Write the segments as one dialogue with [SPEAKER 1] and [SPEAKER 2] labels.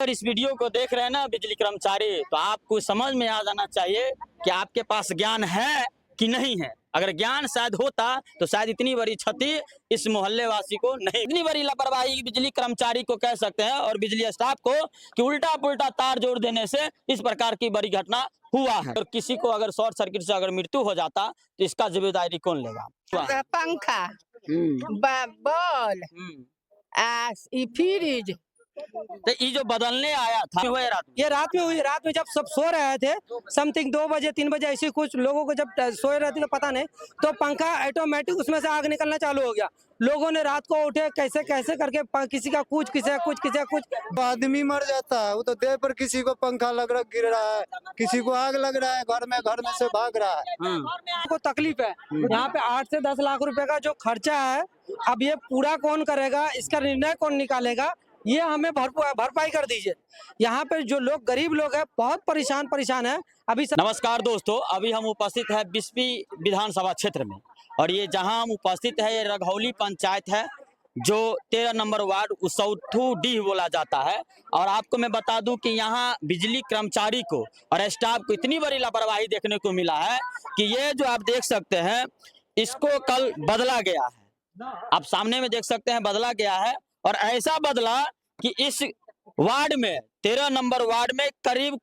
[SPEAKER 1] अगर इस वीडियो को देख रहे हैं ना बिजली कर्मचारी, तो आपको समझ में आ जाना चाहिए कि आपके पास ज्ञान है कि नहीं है। अगर ज्ञान शायद होता तो शायद इतनी बड़ी क्षति इस मोहल्ले वासी को नहीं, इतनी बड़ी लापरवाही बिजली कर्मचारी को कह सकते हैं और बिजली स्टाफ को कि उल्टा पुल्टा तार जोड़ देने से इस प्रकार की बड़ी घटना हुआ है। और किसी को अगर शॉर्ट सर्किट से अगर मृत्यु हो जाता तो इसका जिम्मेदारी कौन लेगा?
[SPEAKER 2] पंखा, बॉल, फ्रिज,
[SPEAKER 1] तो ये जो बदलने आया था वो
[SPEAKER 3] ये रात में हुई। रात में जब सब सो रहे थे, समथिंग 2 बजे 3 बजे, ऐसे कुछ लोगों को जब सोए रहे थे तो पता नहीं, तो पंखा ऑटोमेटिक उसमें से आग निकलना चालू हो गया। लोगों ने रात को उठे कैसे कैसे करके, किसी का कुछ, किसी का कुछ, किसी का कुछ।
[SPEAKER 4] आदमी मर जाता है वो तो देह पर, किसी को पंखा लग रहा गिर रहा है, किसी को आग लग रहा है, घर में से भाग रहा है।
[SPEAKER 3] को तकलीफ है। यहाँ पे 8 से 10 लाख रुपए का जो खर्चा है, अब ये पूरा कौन करेगा, इसका निर्णय कौन निकालेगा, ये हमें भरपाई कर दीजिए। यहाँ पे जो लोग गरीब लोग हैं बहुत परेशान है अभी।
[SPEAKER 1] नमस्कार दोस्तों, अभी हम उपस्थित है बिस्फी विधानसभा क्षेत्र में, और ये जहां हम उपस्थित है ये रघौली पंचायत है, जो 13 नंबर वार्ड उसौथू डीह बोला जाता है। और आपको मैं बता दूं कि यहाँ बिजली कर्मचारी को और स्टाफ को इतनी बड़ी लापरवाही देखने को मिला है कि ये जो आप देख सकते हैं इसको कल बदला गया है। आप सामने में देख सकते हैं बदला गया है, और ऐसा बदला कि इस वार्ड में 13 नंबर वार्ड में करीब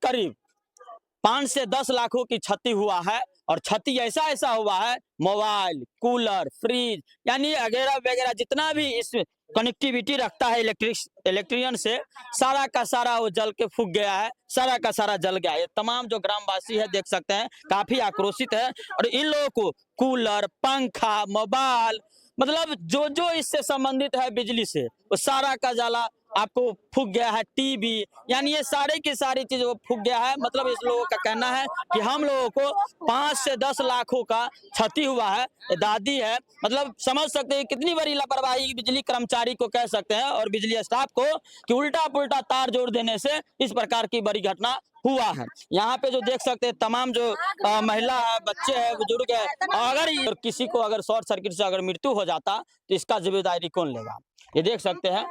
[SPEAKER 1] 5 से 10 लाखों की क्षति हुआ है। और क्षति ऐसा हुआ है, मोबाइल, कूलर, फ्रिज, यानी वगैरह वगैरह जितना भी इस कनेक्टिविटी रखता है इलेक्ट्रिशियन से, सारा का सारा वो जल के फूक गया है, सारा का सारा जल गया है। ये तमाम जो ग्रामवासी है देख सकते हैं काफी आक्रोशित है। और इन लोगों को कूलर, पंखा, मोबाइल, मतलब जो इससे संबंधित है बिजली से, वो सारा का जाला आपको फूक गया है। टीवी, यानी ये सारे की सारी चीज वो फूक गया है। मतलब इस लोगों का कहना है कि हम लोगों को 5 से 10 लाखों का क्षति हुआ है। दादी है, मतलब समझ सकते हैं कितनी बड़ी लापरवाही बिजली कर्मचारी को कह सकते हैं और बिजली स्टाफ को कि उल्टा पुल्टा तार जोड़ देने से इस प्रकार की बड़ी घटना हुआ है। यहाँ पे जो देख सकते हैं तमाम जो महिला है, बच्चे हैं, बुजुर्ग है, अगर किसी को अगर शॉर्ट सर्किट से अगर मृत्यु हो जाता तो इसका जिम्मेदारी कौन लेगा? ये देख सकते हैं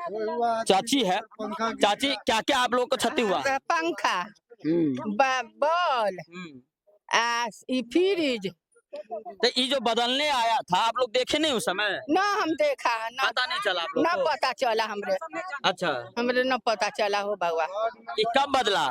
[SPEAKER 1] चाची है। चाची, क्या क्या आप लोगों को क्षति हुआ?
[SPEAKER 2] पंखा, बॉल, फ्रिज।
[SPEAKER 1] तो ये जो बदलने आया था आप लोग देखे नहीं उस समय?
[SPEAKER 2] ना हम देखा ना,
[SPEAKER 1] पता नहीं चला आप लोग
[SPEAKER 2] ना
[SPEAKER 1] को?
[SPEAKER 2] पता चला हमरे।
[SPEAKER 1] अच्छा,
[SPEAKER 2] हमरे न पता चला हो बाबा।
[SPEAKER 1] ये कब बदला?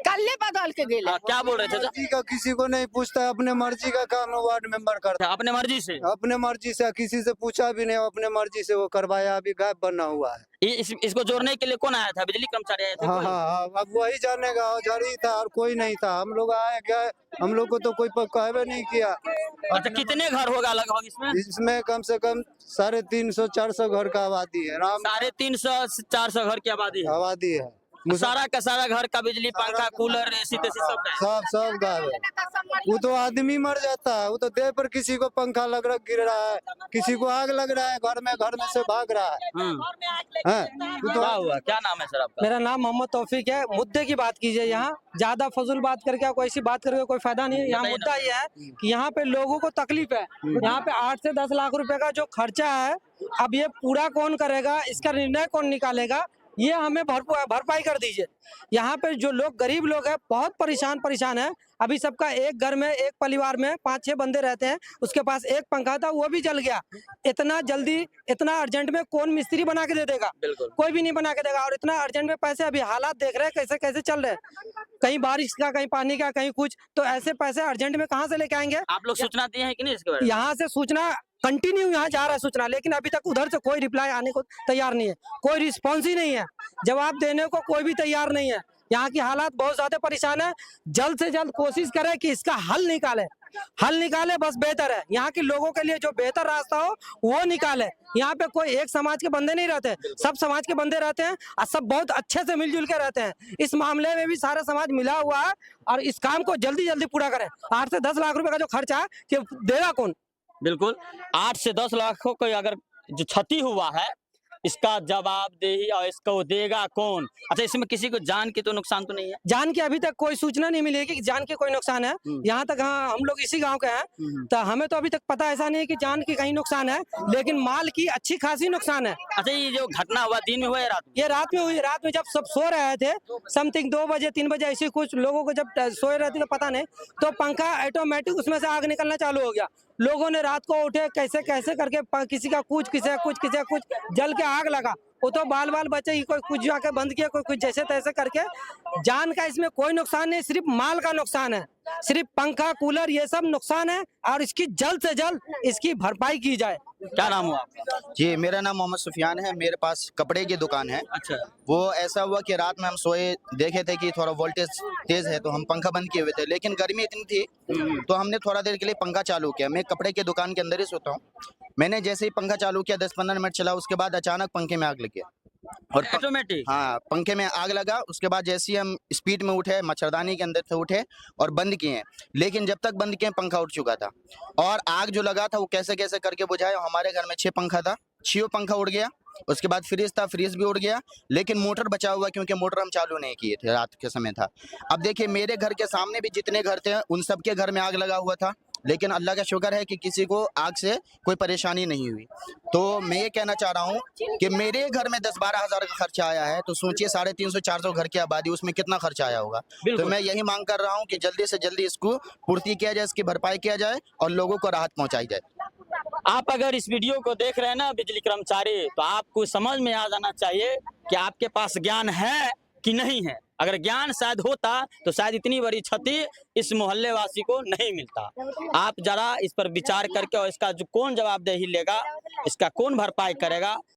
[SPEAKER 2] कल्ले बदल के गेला।
[SPEAKER 1] क्या बोल रहे थे?
[SPEAKER 4] मर्जी का किसी को नहीं पूछता, अपने मर्जी का काम वार्ड मेंबर करता
[SPEAKER 1] अपने मर्जी से?
[SPEAKER 4] अपने मर्जी से, किसी से पूछा भी नहीं, अपने मर्जी से वो करवाया। अभी गायब बना हुआ है।
[SPEAKER 1] इसको जोड़ने के लिए कौन आया था? बिजली कर्मचारी आए थे?
[SPEAKER 4] हाँ हाँ हाँ, अब वही जानेगा, औजारी था और कोई नहीं था। हम लोग आए गए, हम लोग को तो कोई कहवे नहीं किया।
[SPEAKER 1] अच्छा, कितने घर होगा लगभग इसमें?
[SPEAKER 4] इसमें कम से कम 350-400 घर का आबादी है।
[SPEAKER 1] 350-400 घर की आबादी है।
[SPEAKER 4] है।
[SPEAKER 1] सारा का सारा घर का बिजली, पंखा, कूलर, एसी तेसी सब है।
[SPEAKER 4] सब गायब है। वो तो आदमी मर जाता है वो तो देह पर, किसी को पंखा लग रहा गिर रहा है, किसी को आग लग रहा है, घर में से भाग रहा है।
[SPEAKER 1] क्या हुआ? क्या नाम है सर आपका?
[SPEAKER 3] मेरा नाम मोहम्मद तौफीक है। मुद्दे की बात कीजिए, यहाँ ज्यादा फजूल बात करके कोई ऐसी बात करके कोई फायदा नहीं है। यहाँ मुद्दा ये है कि यहाँ पे लोगों को तकलीफ है। यहाँ पे 8 से 10 लाख रुपए का जो खर्चा है, अब ये पूरा कौन करेगा, इसका निर्णय कौन निकालेगा, ये हमें भरपाई कर दीजिए। यहाँ पे जो लोग गरीब लोग हैं बहुत परेशान है अभी। सबका एक घर में, एक परिवार में 5-6 बंदे रहते हैं, उसके पास एक पंखा था वो भी जल गया। इतना जल्दी, इतना अर्जेंट में कौन मिस्त्री बना के दे देगा? कोई भी नहीं बना के देगा। और इतना अर्जेंट में पैसे, अभी हालात देख रहे हैं कैसे कैसे चल रहे हैं, कहीं बारिश का, कहीं पानी का, कहीं कुछ, तो ऐसे पैसे अर्जेंट में कहाँ से लेके आएंगे?
[SPEAKER 1] आप लोग सूचना दिए हैं कि नहीं इसके बारे में?
[SPEAKER 3] यहाँ से सूचना कंटिन्यू यहाँ जा रहा है सूचना, लेकिन अभी तक उधर से कोई रिप्लाई आने को तैयार नहीं है, कोई रिस्पॉन्स ही नहीं है, जवाब देने को कोई भी तैयार नहीं है। यहाँ की हालात बहुत ज्यादा परेशान है। जल्द से जल्द कोशिश करें कि इसका हल निकाले बस बेहतर है। यहाँ के लोगों के लिए जो बेहतर रास्ता हो वो निकाले। यहाँ पे कोई एक समाज के बंदे नहीं रहते, सब समाज के बंदे रहते हैं और सब बहुत अच्छे से मिलजुल के रहते हैं। इस मामले में भी सारा समाज मिला हुआ है और इस काम को जल्दी पूरा करें। 8 से 10 लाख रुपए का जो खर्चा है ये देगा कौन?
[SPEAKER 1] बिल्कुल, 8 से 10 लाखों को अगर जो क्षति हुआ है इसका जवाबदेही और इसको देगा कौन? अच्छा, इसमें किसी को जान के तो नुकसान तो नहीं है?
[SPEAKER 3] जान की अभी तक कोई सूचना नहीं मिली है कि जान के कोई नुकसान है। यहाँ तक हाँ, हम लोग इसी गांव के हैं, तो हमें तो अभी तक पता ऐसा नहीं है कि जान की कहीं नुकसान है, लेकिन माल की अच्छी खासी नुकसान है।
[SPEAKER 1] अच्छा, ये जो घटना हुआ दिन में हुआ या रात में?
[SPEAKER 3] ये रात में हुई। रात में जब सब सो रहे थे, समथिंग 2 बजे 3 बजे, ऐसे कुछ लोगों को जब सोए रहते तो पता नहीं, तो पंखा ऑटोमेटिक उसमें से आग निकलना चालू हो गया। लोगों ने रात को उठे कैसे कैसे करके किसी का कुछ, किसी का कुछ, किसी का कुछ, जल के आग लगा। वो तो बाल बाल बचे ही, कोई कुछ जाके बंद किया, कोई कुछ जैसे तैसे करके। जान का इसमें कोई नुकसान नहीं, सिर्फ माल का नुकसान है। सिर्फ पंखा कूलर ये सब नुकसान है, और इसकी जल्द से जल्द इसकी भरपाई की जाए।
[SPEAKER 1] क्या नाम हुआ आपका?
[SPEAKER 5] जी, मेरा नाम मोहम्मद सुफियान है। मेरे पास कपड़े की दुकान है।
[SPEAKER 1] अच्छा,
[SPEAKER 5] वो ऐसा हुआ कि रात में हम सोए, देखे थे कि थोड़ा वोल्टेज तेज है, तो हम पंखा बंद किए हुए थे, लेकिन गर्मी इतनी थी तो हमने थोड़ा देर के लिए पंखा चालू किया। मैं कपड़े की दुकान के अंदर ही सोता हूँ। मैंने जैसे ही पंखा चालू किया 10-15 मिनट चला, उसके बाद अचानक पंखे में आग लग गया। और
[SPEAKER 1] ऑटोमेटिक?
[SPEAKER 5] हाँ, पंखे में आग लगा। उसके बाद जैसे ही हम स्पीड में उठे, मच्छरदानी के अंदर से उठे और बंद किए, लेकिन जब तक बंद किए पंखा उठ चुका था। और आग जो लगा था वो कैसे कैसे करके बुझाया। हमारे घर में 6 पंखा था, 6 पंखा उड़ गया। उसके बाद फ्रिज था, फ्रिज भी उड़ गया, लेकिन मोटर बचा हुआ, क्योंकि मोटर हम चालू नहीं किए थे, रात के समय था। अब देखिए, मेरे घर के सामने भी जितने घर थे उन सबके घर में आग लगा हुआ था, लेकिन अल्लाह का शुक्र है कि किसी को आग से कोई परेशानी नहीं हुई। तो मैं ये कहना चाह रहा हूँ कि मेरे घर में 10-12 हज़ार का खर्चा आया है, तो सोचिए 350-400 घर की आबादी, उसमें कितना खर्चा आया होगा। तो मैं यही मांग कर रहा हूँ कि जल्दी से जल्दी इसको पूर्ति किया जाए, इसकी भरपाई किया जाए और लोगों को राहत पहुँचाई जाए।
[SPEAKER 1] आप अगर इस वीडियो को देख रहे हैं ना बिजली कर्मचारी, तो आपको समझ में आ जाना चाहिए कि आपके पास ज्ञान है कि नहीं है। अगर ज्ञान शायद होता तो शायद इतनी बड़ी क्षति इस मोहल्ले वासी को नहीं मिलता। आप जरा इस पर विचार करके, और इसका जो कौन जवाबदेही लेगा, इसका कौन भरपाई करेगा,